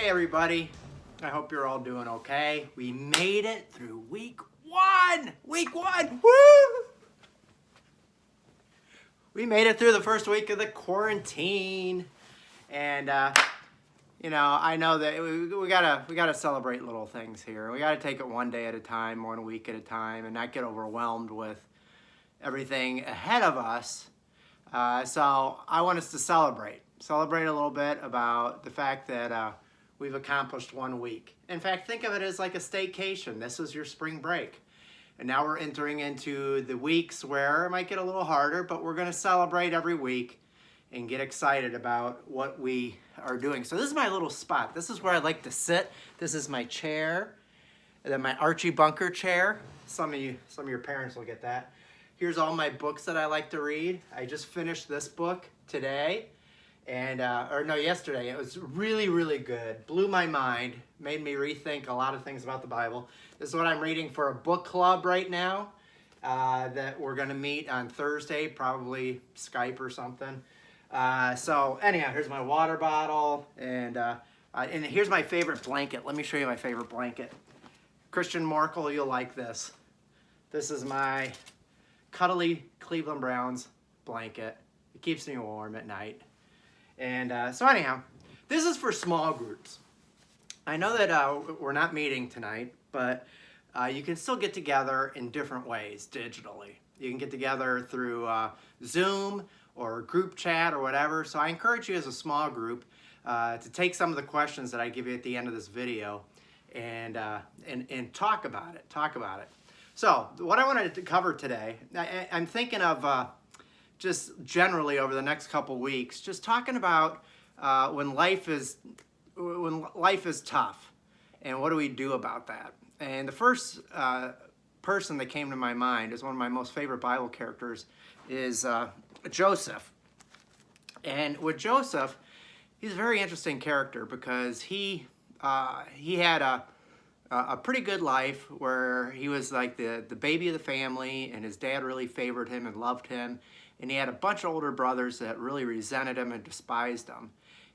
Hey everybody, I hope you're all doing okay. We made it through week one! Woo! We made it through the first week of the quarantine. And I know that we gotta celebrate little things here. We gotta take it one day at a time, 1 week at a time, and not get overwhelmed with everything ahead of us. So I want us to celebrate a little bit about the fact that we've accomplished 1 week. In fact, think of it as like a staycation. This is your spring break. And now we're entering into the weeks where it might get a little harder, but we're gonna celebrate every week and get excited about what we are doing. So this is my little spot. This is where I like to sit. This is my chair, and then my Archie Bunker chair. Some of your parents will get that. Here's all my books that I like to read. I just finished this book today, and yesterday. It was really, really good. Blew my mind. Made me rethink a lot of things about the Bible. This is what I'm reading for a book club right now that we're going to meet on Thursday, probably Skype or something. So anyhow, here's my water bottle, and here's my favorite blanket. Let me show you my favorite blanket. Christian Morkel, you'll like this. This is my cuddly Cleveland Browns blanket. It keeps me warm at night. And so anyhow, this is for small groups. I know that we're not meeting tonight, but you can still get together in different ways digitally. You can get together through Zoom or group chat or whatever. So I encourage you as a small group to take some of the questions that I give you at the end of this video and talk about it. So what I wanted to cover today, I'm thinking of just generally over the next couple weeks, just talking about when life is tough and what do we do about that. And the first person that came to my mind is one of my most favorite Bible characters is Joseph. And with Joseph, he's a very interesting character because he had a pretty good life where he was like the baby of the family, and his dad really favored him and loved him. And he had a bunch of older brothers that really resented him and despised him.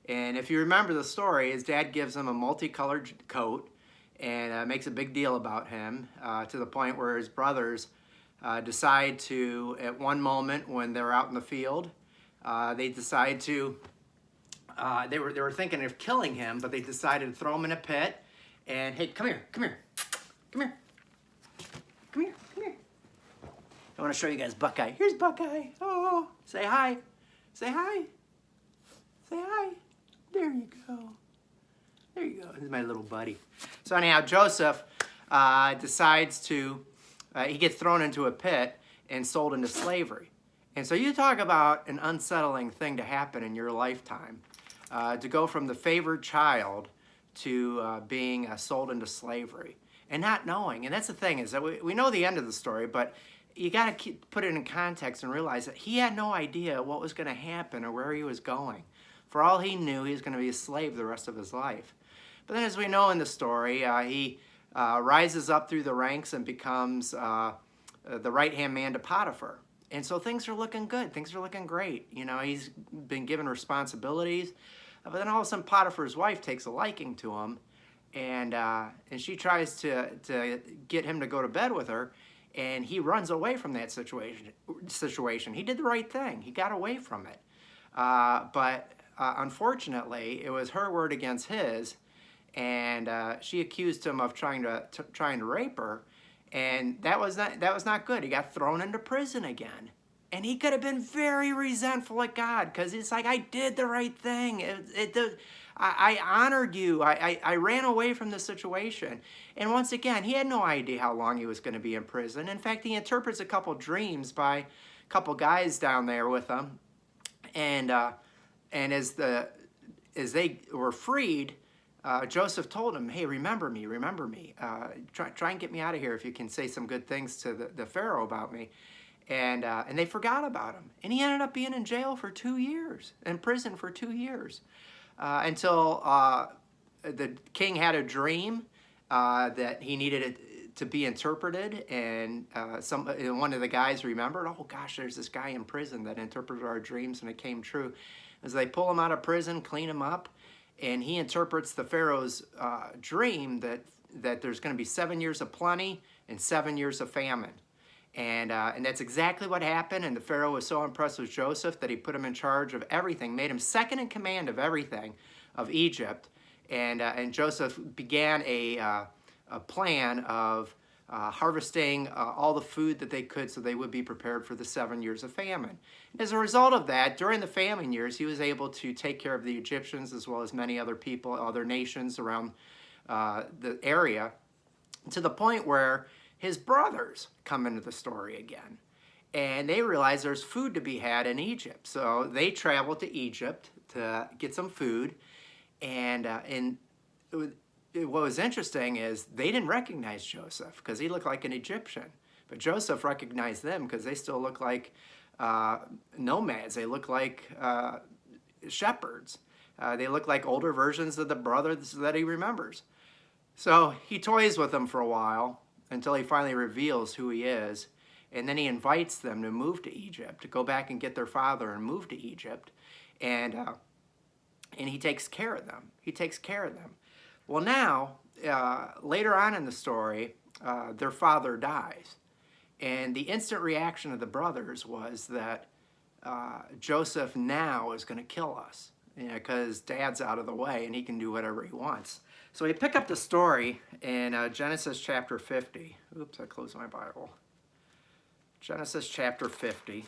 And if you remember the story, his dad gives him a multicolored coat and makes a big deal about him to the point where his brothers decide to, at one moment when they're out in the field, they decide to, they were thinking of killing him, but they decided to throw him in a pit and, hey, come here. I want to show you guys Buckeye. Here's Buckeye. Oh, say hi. Say hi. Say hi. There you go. There you go. This is my little buddy. So anyhow, Joseph decides to, he gets thrown into a pit and sold into slavery. And so you talk about an unsettling thing to happen in your lifetime, to go from the favored child to being sold into slavery and not knowing. And that's the thing, is that we know the end of the story, but you got to put it in context and realize that he had no idea what was going to happen or where he was going. For all he knew, he was going to be a slave the rest of his life. But then, as we know in the story, he rises up through the ranks and becomes the right-hand man to Potiphar. And so things are looking good. Things are looking great. You know, he's been given responsibilities. But then all of a sudden, Potiphar's wife takes a liking to him, and she tries to get him to go to bed with her. And he runs away from that situation. He did the right thing. He got away from it. But unfortunately, it was her word against his, and she accused him of trying to rape her, and that was not good. He got thrown into prison again, and he could have been very resentful at God because it's like, I did the right thing. I honored you. I ran away from the situation. And once again, he had no idea how long he was going to be in prison. In fact, he interprets a couple dreams by a couple guys down there with him. And as they were freed, Joseph told him, hey, remember me. Try and get me out of here if you can say some good things to the Pharaoh about me. And they forgot about him. And he ended up being in jail for 2 years, in prison for 2 years. Until the king had a dream that he needed it to be interpreted, and one of the guys remembered, oh gosh, there's this guy in prison that interpreted our dreams and it came true. As they pull him out of prison, clean him up, and he interprets the Pharaoh's dream that there's going to be 7 years of plenty and 7 years of famine. And that's exactly what happened, and the Pharaoh was so impressed with Joseph that he put him in charge of everything, made him second in command of everything of Egypt, and Joseph began a plan of harvesting all the food that they could so they would be prepared for the 7 years of famine. As a result of that, during the famine years, he was able to take care of the Egyptians as well as many other people, other nations around the area, to the point where his brothers come into the story again. And they realize there's food to be had in Egypt. So they travel to Egypt to get some food. And what was interesting is they didn't recognize Joseph because he looked like an Egyptian. But Joseph recognized them because they still look like nomads. They look like shepherds. They look like older versions of the brothers that he remembers. So he toys with them for a while until he finally reveals who he is. And then he invites them to move to Egypt, to go back and get their father and move to Egypt. And he takes care of them. He takes care of them. Well, now, later on in the story, their father dies. And the instant reaction of the brothers was that Joseph now is going to kill us, because Dad's out of the way and he can do whatever he wants. So we pick up the story in Genesis chapter 50. Oops, I closed my Bible. Genesis chapter 50.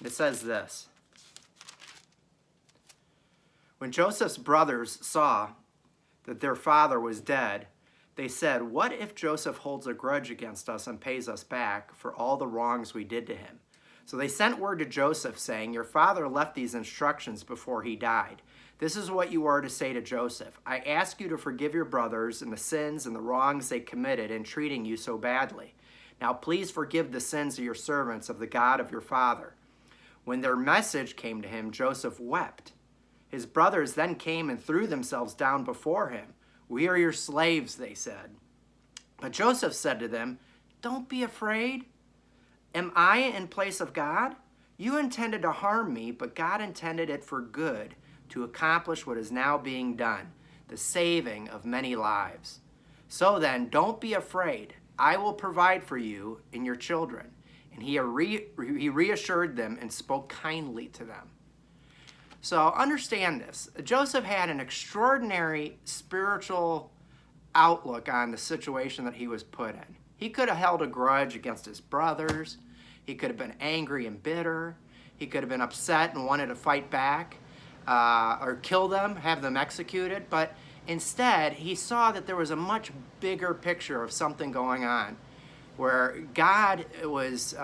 It says this. When Joseph's brothers saw that their father was dead, they said, "What if Joseph holds a grudge against us and pays us back for all the wrongs we did to him?" So they sent word to Joseph saying, "Your father left these instructions before he died. This is what you are to say to Joseph. I ask you to forgive your brothers and the sins and the wrongs they committed in treating you so badly. Now please forgive the sins of your servants of the God of your father." When their message came to him, Joseph wept. His brothers then came and threw themselves down before him. "We are your slaves," they said. But Joseph said to them, "Don't be afraid. Am I in place of God? You intended to harm me, but God intended it for good, to accomplish what is now being done, the saving of many lives. So then, don't be afraid. I will provide for you and your children." And he reassured them and spoke kindly to them. So understand this. Joseph had an extraordinary spiritual outlook on the situation that he was put in. He could have held a grudge against his brothers. He could have been angry and bitter. He could have been upset and wanted to fight back or kill them, have them executed. But instead, he saw that there was a much bigger picture of something going on, where God was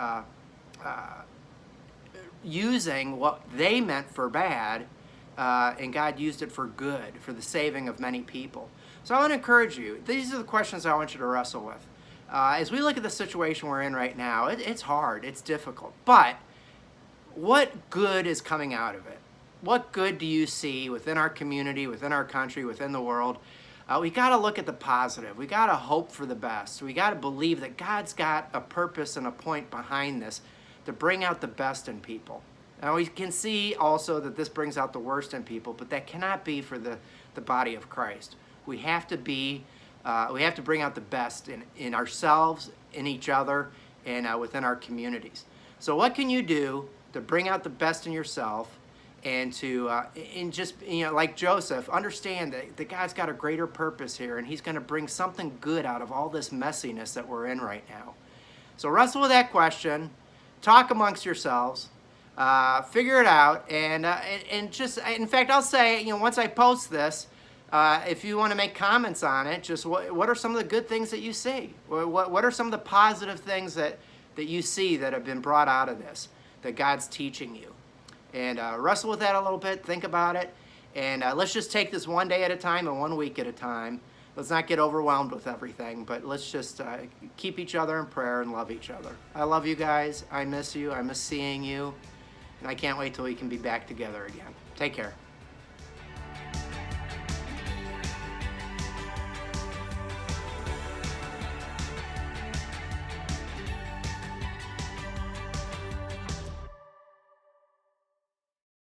using what they meant for bad, and God used it for good, for the saving of many people. So I want to encourage you. These are the questions I want you to wrestle with. As we look at the situation we're in right now, it's hard, it's difficult. But what good is coming out of it? What good do you see within our community, within our country, within the world? We got to look at the positive. We got to hope for the best. We got to believe that God's got a purpose and a point behind this to bring out the best in people. Now we can see also that this brings out the worst in people, but that cannot be for the body of Christ. We have to bring out the best in ourselves, in each other, and within our communities. So what can you do to bring out the best in yourself, and to like Joseph, understand that God's got a greater purpose here, and he's going to bring something good out of all this messiness that we're in right now. So wrestle with that question, talk amongst yourselves, figure it out, and just, in fact, I'll say, once I post this, if you want to make comments on it, just what are some of the good things that you see? What are some of the positive things that you see that have been brought out of this, that God's teaching you? And wrestle with that a little bit, think about it, and let's just take this one day at a time and 1 week at a time. Let's not get overwhelmed with everything, but let's just keep each other in prayer and love each other. I love you guys. I miss you. I miss seeing you, and I can't wait till we can be back together again. Take care.